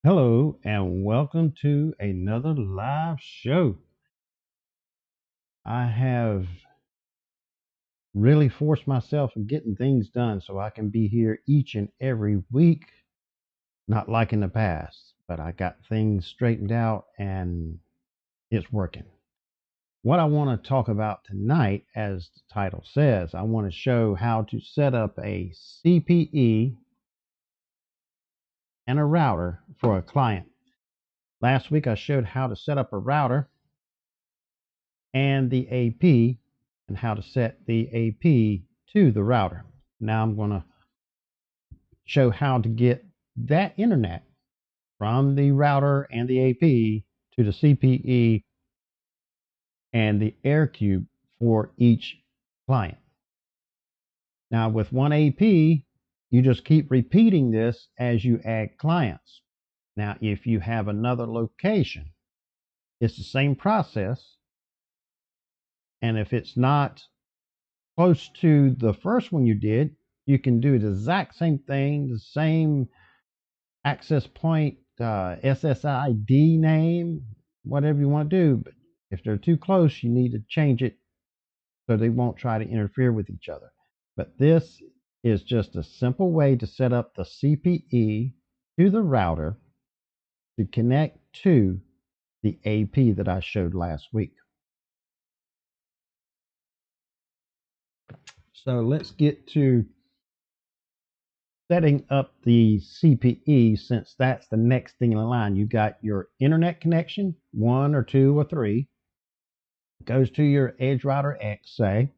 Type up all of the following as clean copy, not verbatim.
Hello and welcome to another live show. I have really forced myself in getting things done so I can be here each and every week, not like in the past, but I got things straightened out and it's working. What I want to talk about tonight, as the title says, I want to show how to set up a CPE and a router for a client. Last week I showed how to set up a router and the AP and how to set the AP to the router. Now I'm going to show how to get that internet from the router and the AP to the CPE and the AirCube for each client. Now with one AP, you just keep repeating this as you add clients. Now if you have another location, it's the same process. And if it's not close to the first one you did, you can do the exact same thing, the same access point, SSID name, whatever you want to do. But if they're too close, you need to change it so they won't try to interfere with each other. But this is just a simple way to set up the CPE to the router to connect to the AP that I showed last week. So let's get to setting up the CPE, since that's the next thing in the line. You got your internet connection, one or two or three. It goes to your Edge Router X, say.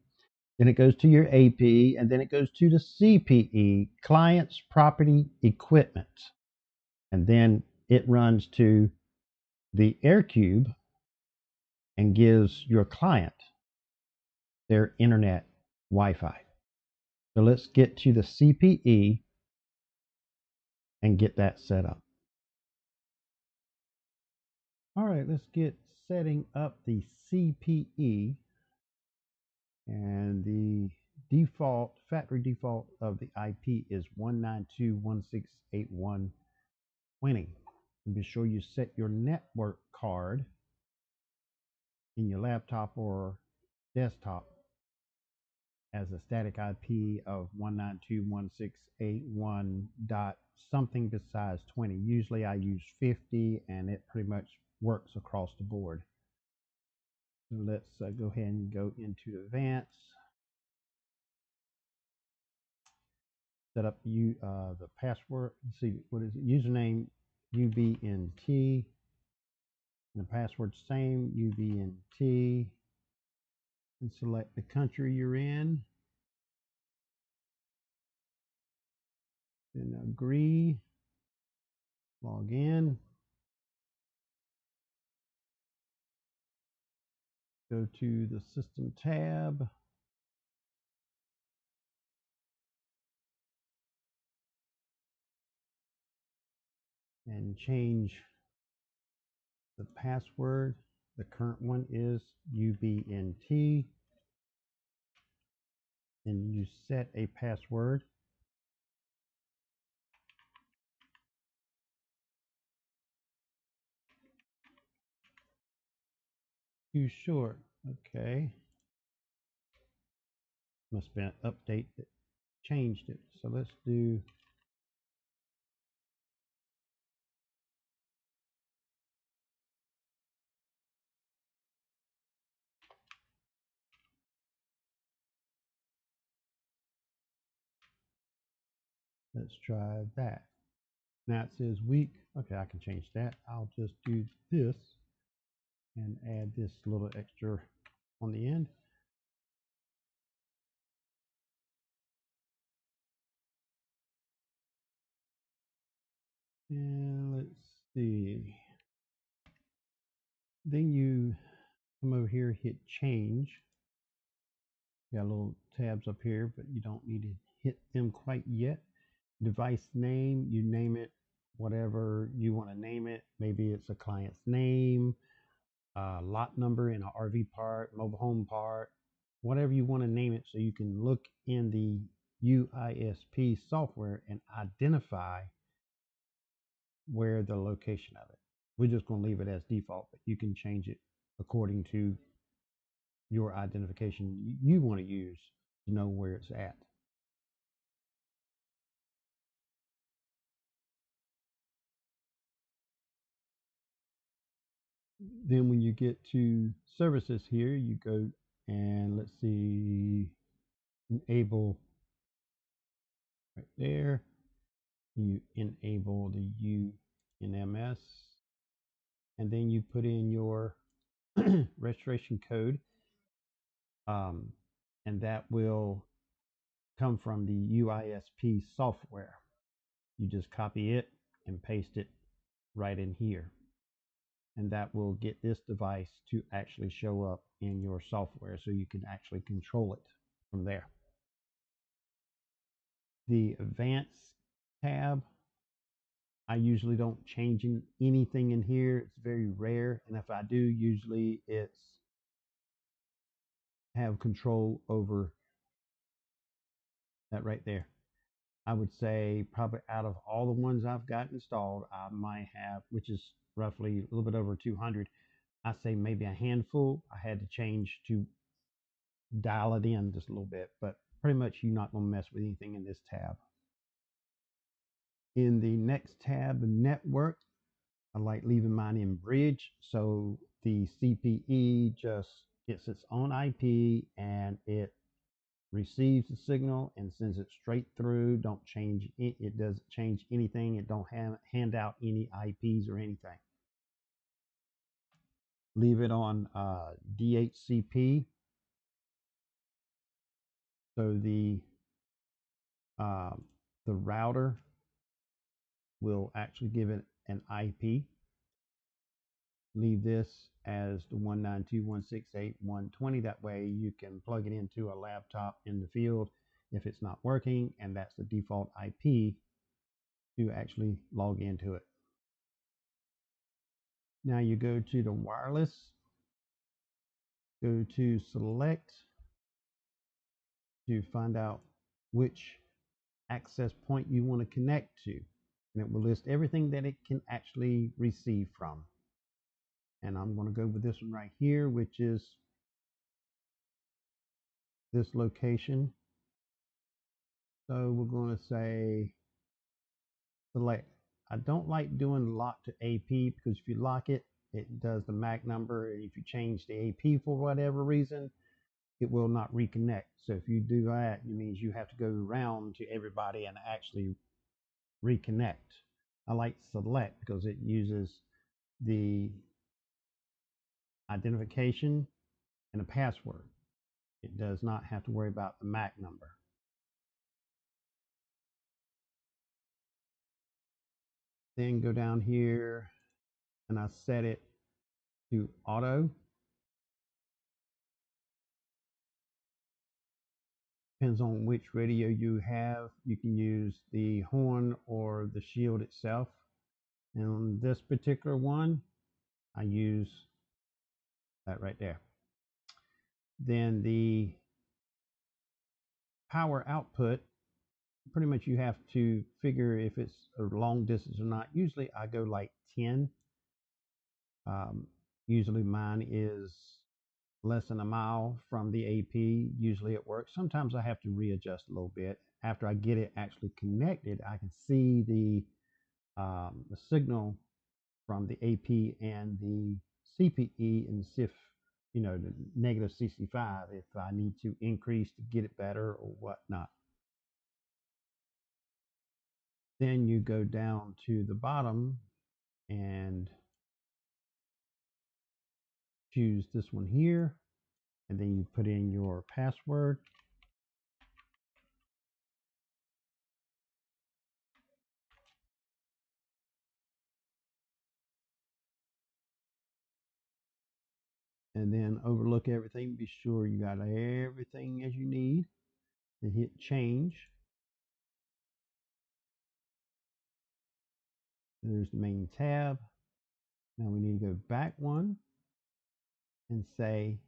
Then it goes to your AP, and then it goes to the CPE, Clients Property Equipment. And then it runs to the AirCube and gives your client their internet Wi-Fi. So let's get to the CPE and get that set up. All right, let's get setting up the CPE, and the default factory default of the IP is 192.168.1.20. And be sure you set your network card in your laptop or desktop as a static IP of 192.168.1 dot something besides 20. Usually I use 50 and it pretty much works across the board. So let's go ahead and go into advanced. Set up the password. Let's see, what is it? Username UBNT. And the password same UBNT. And select the country you're in. Then agree. Log in. Go to the system tab. And change the password. The current one is UBNT. And you set a password. Too short. Okay. Must have been an update that changed it. So let's do let's try that. Now it says week. Okay, I can change that. I'll just do this and add this little extra on the end. And let's see. Then you come over here, hit change. Got little tabs up here, but you don't need to hit them quite yet. Device name, you name it whatever you want to name it. Maybe it's a client's name, lot number in an RV part, mobile home part, whatever you want to name it, so you can look in the UISP software and identify where the location of it. We're just going to leave it as default, but you can change it according to your identification you want to use to know where it's at. Then when you get to services here, you go and let's see, enable right there. You enable the UNMS, and then you put in your registration code, and that will come from the UISP software. You just copy it and paste it right in here, and that will get this device to actually show up in your software so you can actually control it from there. The advanced tab, I usually don't change anything in here. It's very rare, and if I do, usually it's have control over that right there. I would say probably out of all the ones I've got installed, I might have, which is roughly a little bit over 200, I say maybe a handful I had to change to dial it in just a little bit, but pretty much you're not going to mess with anything in this tab. In the next tab, network, I like leaving mine in bridge, so the CPE just gets its own IP and it receives the signal and sends it straight through. Don't change it. It doesn't change anything. It don't hand out any IPs or anything. Leave it on DHCP. So the router will actually give it an IP. Leave this as the 192.168.120. That way you can plug it into a laptop in the field if it's not working, and that's the default IP to actually log into it. Now you go to the wireless, go to select to find out which access point you want to connect to, and it will list everything that it can actually receive from. And I'm going to go with this one right here, which is this location. So we're going to say select. I don't like doing lock to AP because if you lock it, it does the MAC number. And if you change the AP for whatever reason, it will not reconnect. So if you do that, it means you have to go around to everybody and actually reconnect. I like select because it uses the identification and a password. It does not have to worry about the MAC number. Then go down here and I set it to auto. Depends on which radio you have. You can use the horn or the shield itself. And on this particular one, I use that right there. Then the power output, pretty much you have to figure if it's a long distance or not. Usually I go like 10. Usually mine is less than a mile from the AP. Usually it works. Sometimes I have to readjust a little bit. After I get it actually connected, I can see the signal from the AP and the CPE and see if, the negative 65, if I need to increase to get it better or whatnot. Then you go down to the bottom and choose this one here, and then you put in your password. And then overlook everything. Be sure you got everything as you need. Then hit change. There's the main tab. Now we need to go back one and say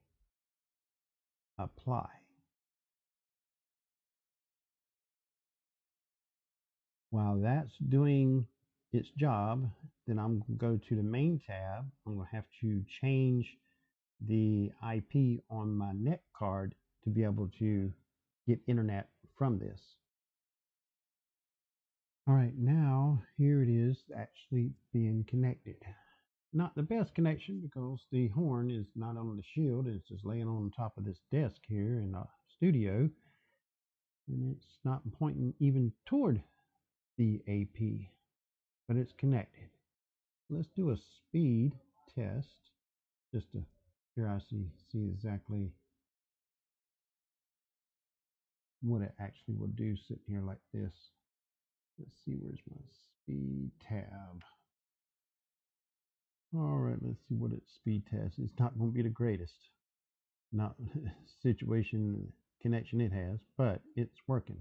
apply. While that's doing its job, then I'm going to go to the main tab. I'm going to have to change the IP on my net card to be able to get internet from this. All right, now here it is actually being connected. Not the best connection because the horn is not on the shield. It's just laying on top of this desk here in the studio, and it's not pointing even toward the AP, but it's connected. Let's do a speed test just to here I see exactly what it actually will do sitting here like this. Let's see, where's my speed tab? All right, let's see what its speed test. It's not going to be the greatest, not situation connection it has, but it's working.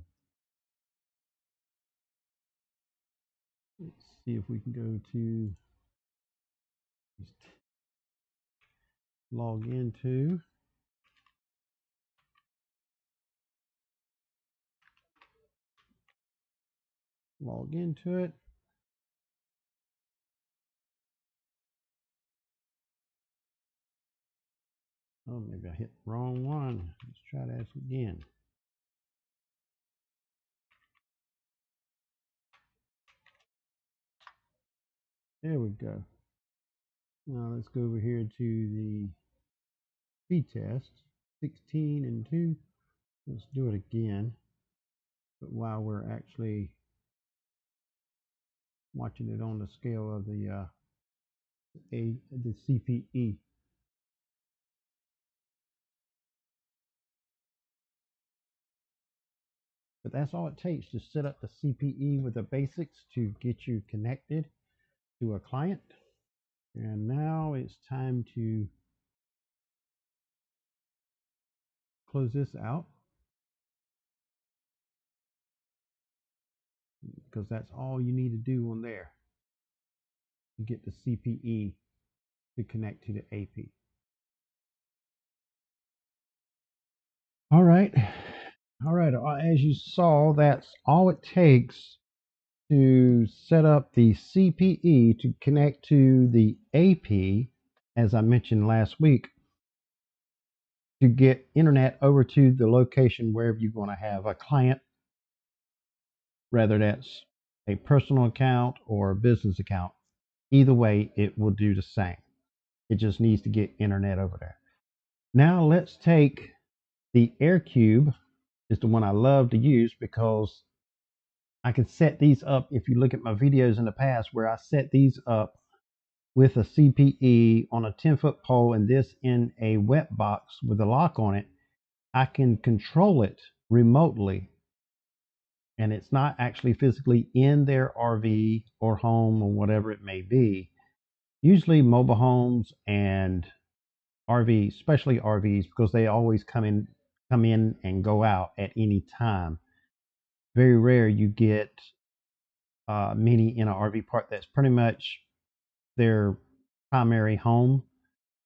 Let's see if we can go to log into. Log into it. Oh, maybe I hit the wrong one. Let's try that again. There we go. Now let's go over here to the speed test. 16 and 2. Let's do it again. But while we're actually watching it on the scale of the CPE. But that's all it takes to set up the CPE with the basics to get you connected to a client. And now it's time to close this out because that's all you need to do on there to get the CPE to connect to the AP. All right. All right. As you saw, that's all it takes to set up the CPE to connect to the AP, as I mentioned last week, to get internet over to the location wherever you're going to have a client, whether that's a personal account or a business account. Either way, it will do the same. It just needs to get internet over there. Now let's take the AirCube. Is the one I love to use because I can set these up. If you look at my videos in the past where I set these up with a CPE on a 10-foot pole and this in a wet box with a lock on it, I can control it remotely. And it's not actually physically in their RV or home or whatever it may be. Usually mobile homes and RVs, especially RVs, because they always come in and go out at any time. Very rare you get many in an RV park that's pretty much their primary home.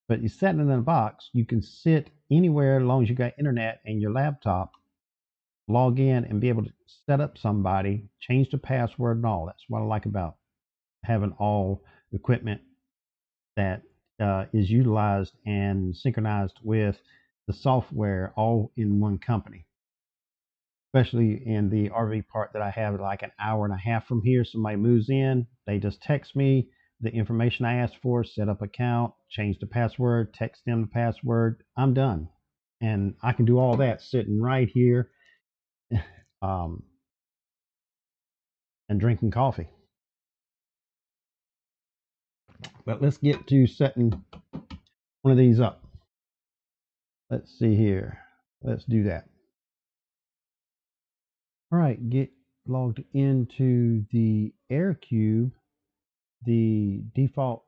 But you set it in a box, you can sit anywhere as long as you got internet and your laptop, log in and be able to set up somebody, change the password and all. That's what I like about having all equipment that is utilized and synchronized with the software all in one company. Especially in the RV park that I have like an hour and a half from here. Somebody moves in, they just text me the information I asked for, set up account, change the password, text them the password. I'm done. And I can do all that sitting right here and drinking coffee. But let's get to setting one of these up. Let's see here. Let's do that. All right, get logged into the AirCube. The default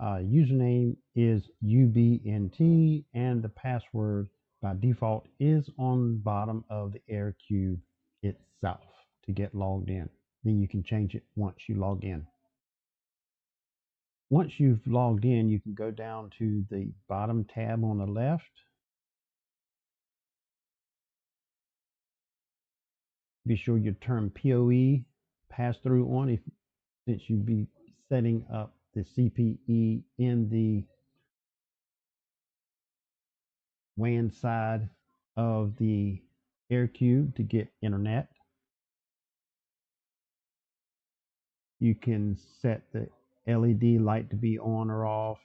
username is UBNT, and the password by default is on the bottom of the AirCube itself to get logged in. Then you can change it once you log in. Once you've logged in, you can go down to the bottom tab on the left. Be sure you turn PoE pass-through on. since you'd be setting up the CPE in the WAN side of the AirCube to get internet. You can set the LED light to be on or off,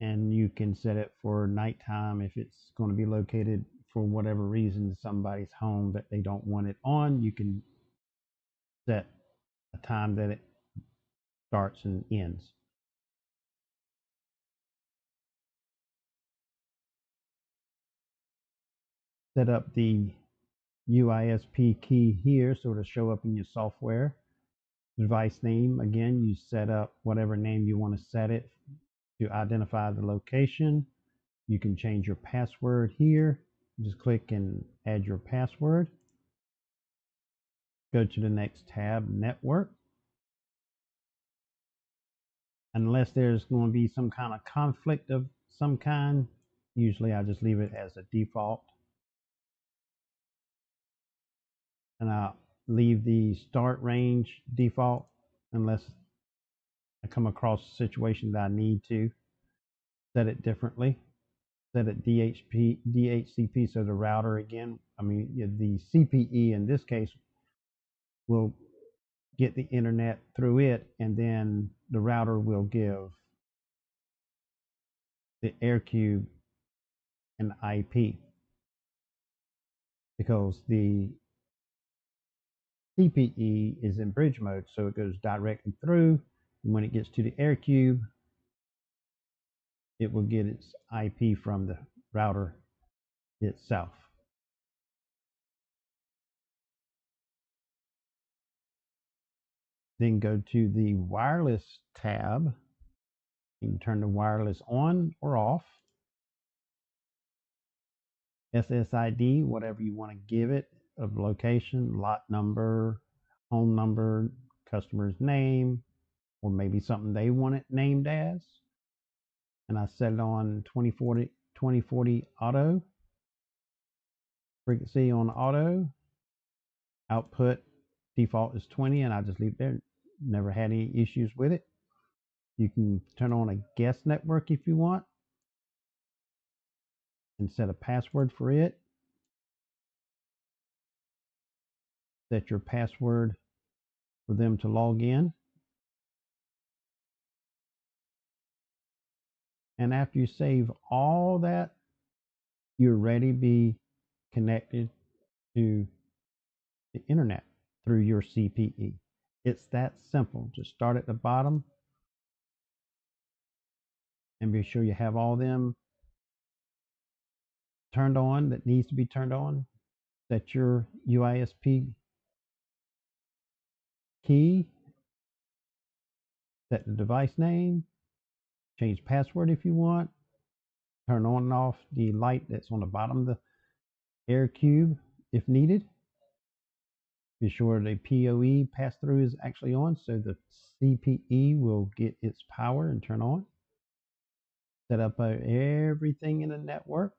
and you can set it for nighttime if it's going to be located for whatever reason somebody's home that they don't want it on. You can set a time that it starts and ends. Set up the UISP key here so it'll show up in your software. Device name, again, you set up whatever name you want to set it to identify the location. You can change your password here. Just click and add your password. Go to the next tab, network. Unless there's going to be some kind of conflict of some kind, usually I just leave it as a default. And I'll leave the start range default unless I come across a situation that I need to set it differently. Set it DHCP, so the router again, the CPE in this case will get the internet through it, and then the router will give the AirCube an IP, because the CPE is in bridge mode, so it goes directly through. And when it gets to the AirCube, it will get its IP from the router itself. Then go to the wireless tab. You can turn the wireless on or off. SSID, whatever you want to give it, of location, lot number, home number, customer's name, or maybe something they want it named as. And I set it on 2040 auto. Frequency on auto. Output default is 20, and I just leave it there. Never had any issues with it. You can turn on a guest network if you want and set a password for it. Set your password for them to log in. And after you save all that, you're ready to be connected to the internet through your CPE. It's that simple. Just start at the bottom and be sure you have all them turned on that needs to be turned on. Set your UISP key, set the device name, change password if you want, turn on and off the light that's on the bottom of the AirCube if needed. Be sure the PoE pass-through is actually on so the CPE will get its power and turn on. Set up everything in the network.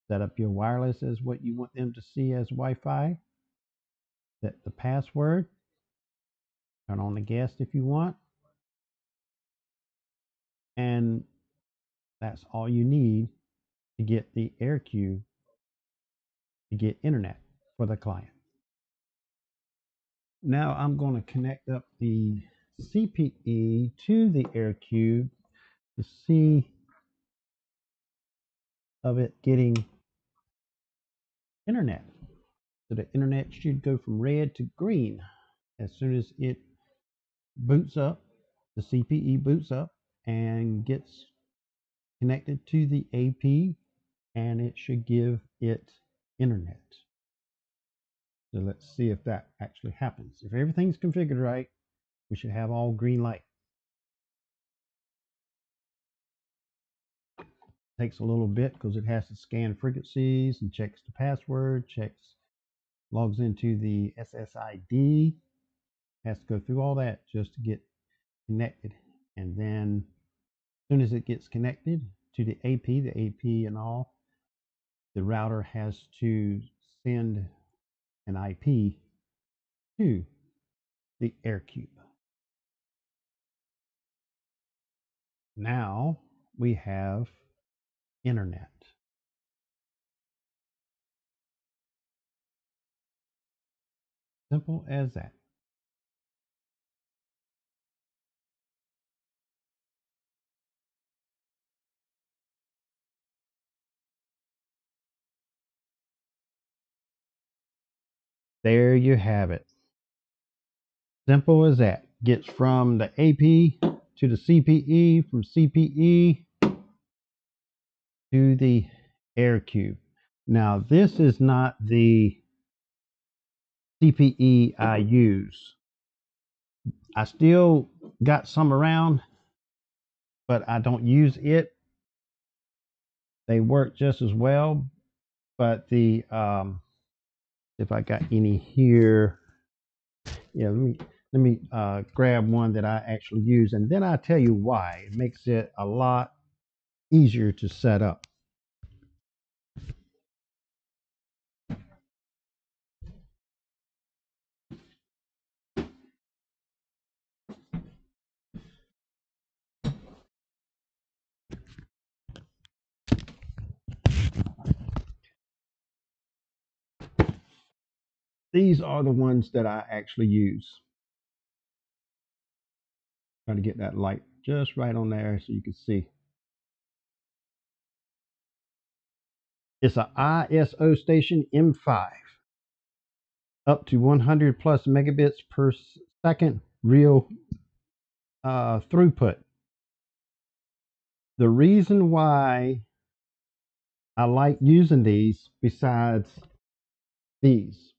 Set up your wireless as what you want them to see as Wi-Fi. Set the password. Turn on the guest if you want. And that's all you need to get the AirCube to get internet for the client. Now I'm going to connect up the CPE to the AirCube to see of it getting internet. So the internet should go from red to green as soon as it boots up. The CPE boots up and gets connected to the AP, and it should give it internet. So let's see if that actually happens. If everything's configured right, we should have all green light. Takes a little bit because it has to scan frequencies and checks the password, logs into the SSID, has to go through all that just to get connected. And then as soon as it gets connected to the AP and all, the router has to send an IP to the AirCube. Now we have internet. Simple as that. There you have it. Simple as that. Gets from the AP to the CPE, from CPE to the AirCube. Now, this is not the CPE I use. I still got some around, but I don't use it. They work just as well, but the if I got any here, yeah, let me grab one that I actually use, and then I'll tell you why. It makes it a lot easier to set up. These are the ones that I actually use. Trying to get that light just right on there so you can see. It's an ISO station M5, up to 100 plus megabits per second real throughput. The reason why I like using these, besides these,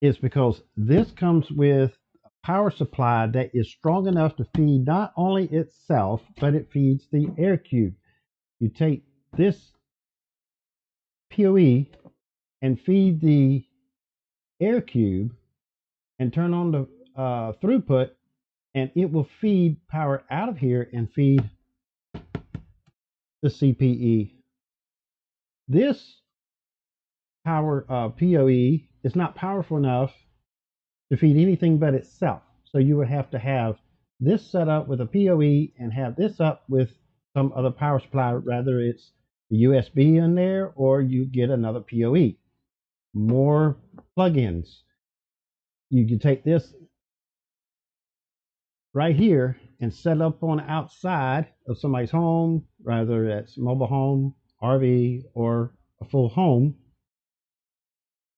is because this comes with a power supply that is strong enough to feed not only itself, but it feeds the AirCube. You take this PoE and feed the AirCube and turn on the throughput, and it will feed power out of here and feed the CPE. This power PoE is not powerful enough to feed anything but itself. So you would have to have this set up with a PoE and have this up with some other power supply, rather it's the USB in there or you get another PoE. More plugins. You can take this right here and set up on the outside of somebody's home, rather it's mobile home, RV, or a full home,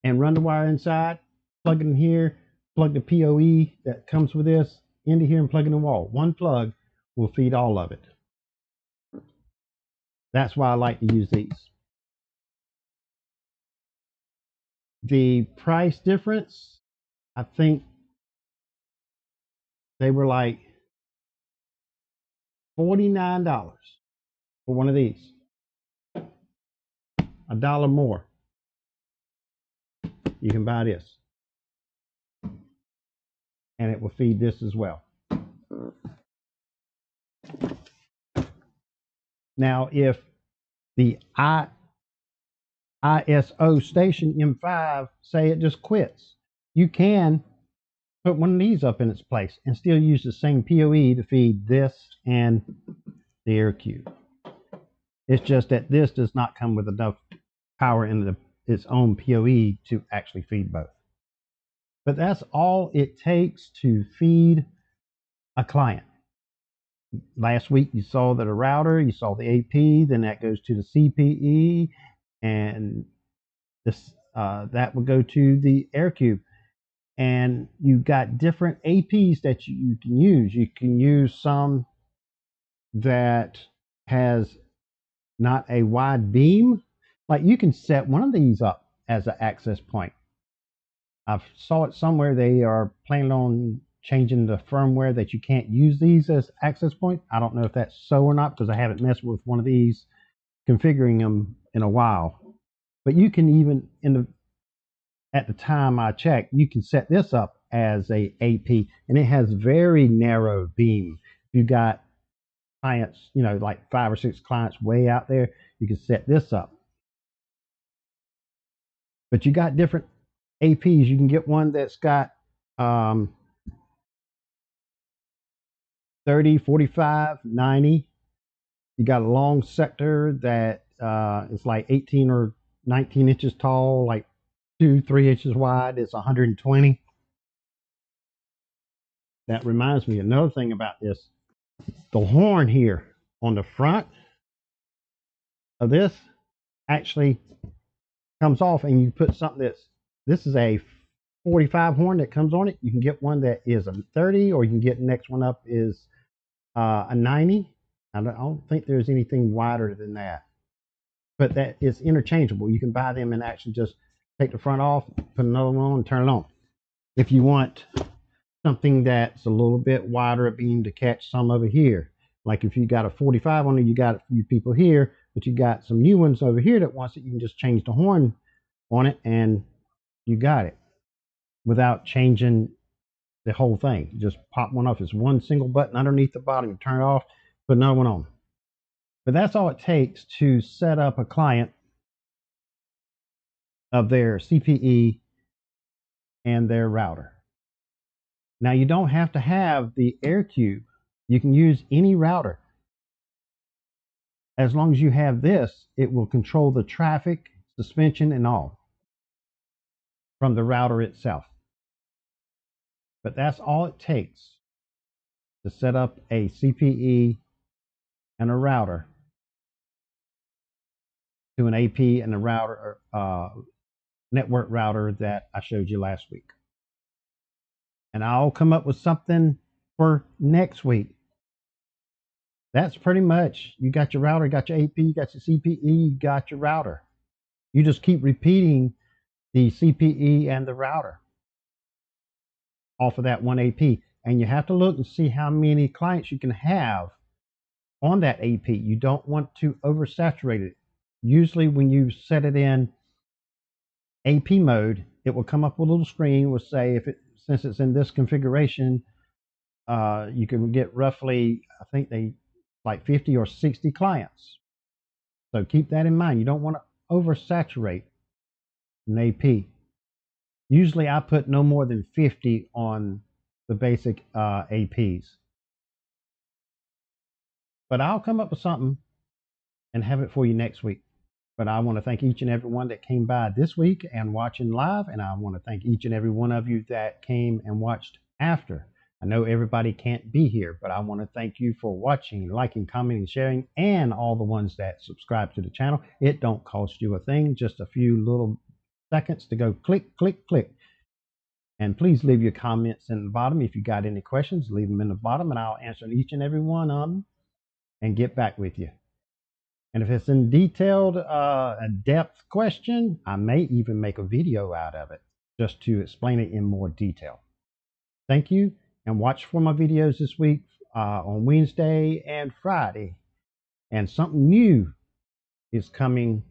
and run the wire inside, plug it in here, plug the PoE that comes with this into here and plug it in the wall. One plug will feed all of it. That's why I like to use these. The price difference, I think they were like $49 for one of these. $1 more. You can buy this. And it will feed this as well. Now, if the ISO station M5, say it just quits, you can put one of these up in its place and still use the same PoE to feed this and the AirCube. It's just that this does not come with enough power in its own PoE to actually feed both. But that's all it takes to feed a client. Last week you saw that a router, you saw the AP, then that goes to the CPE, and this that will go to the AirCube. And you've got different APs that you can use. You can use some that has not a wide beam. Like you can set one of these up as an access point. I saw it somewhere they are planning on changing the firmware that you can't use these as access points. I don't know if that's so or not because I haven't messed with one of these configuring them in a while. But you can even at the time I checked, you can set this up as a AP, and it has very narrow beam. If you got clients, you know, like 5 or 6 clients way out there, you can set this up. But you got different APs. You can get one that's got 30, 45, 90. You got a long sector that is like 18 or 19 inches tall, like 2-3 inches wide. It's 120. That reminds me another thing about this. The horn here on the front of this actually comes off, and you put something this is a 45 horn that comes on it. You can get one that is a 30, or you can get the next one up is a 90. I don't think there's anything wider than that, but that is interchangeable. You can buy them and actually just take the front off, put another one on, and turn it on. If you want something that's a little bit wider a beam to catch some over here, like if you got a 45 on it, you got a few people here, but you got some new ones over here that wants it, you can just change the horn on it and you got it without changing the whole thing. You just pop one off. It's one single button underneath the bottom. You turn it off, put another one on. But that's all it takes to set up a client of their CPE and their router. Now, you don't have to have the AirCube. You can use any router. As long as you have this, it will control the traffic, suspension, and all from the router itself. But that's all it takes to set up a CPE and a router to an AP and a router, network router that I showed you last week. And I'll come up with something for next week. That's pretty much, you got your router, you got your AP, you got your CPE, you got your router. You just keep repeating the CPE and the router off of that one AP. And you have to look and see how many clients you can have on that AP. You don't want to oversaturate it. Usually when you set it in AP mode, it will come up with a little screen will say, since it's in this configuration, you can get roughly, I think they like 50 or 60 clients. So keep that in mind. You don't want to oversaturate an AP. Usually I put no more than 50 on the basic APs. But I'll come up with something and have it for you next week. But I want to thank each and every one that came by this week and watching live. And I want to thank each and every one of you that came and watched after. I know everybody can't be here, but I want to thank you for watching, liking, commenting, sharing, and all the ones that subscribe to the channel. It don't cost you a thing, just a few little seconds to go click, click, click. And please leave your comments in the bottom. If you got any questions, leave them in the bottom, and I'll answer each and every one of them and get back with you. And if it's in detailed, a depth question, I may even make a video out of it just to explain it in more detail. Thank you, and watch for my videos this week on Wednesday and Friday. And something new is coming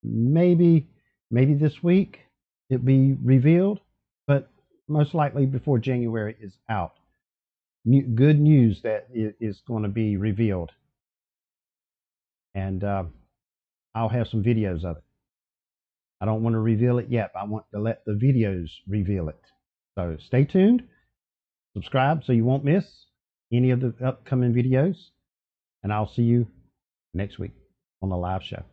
maybe this week. It'll be revealed, but most likely before January is out. Good news that it is going to be revealed. And I'll have some videos of it. I don't want to reveal it yet, but I want to let the videos reveal it. So stay tuned, subscribe so you won't miss any of the upcoming videos, and I'll see you next week on the live show.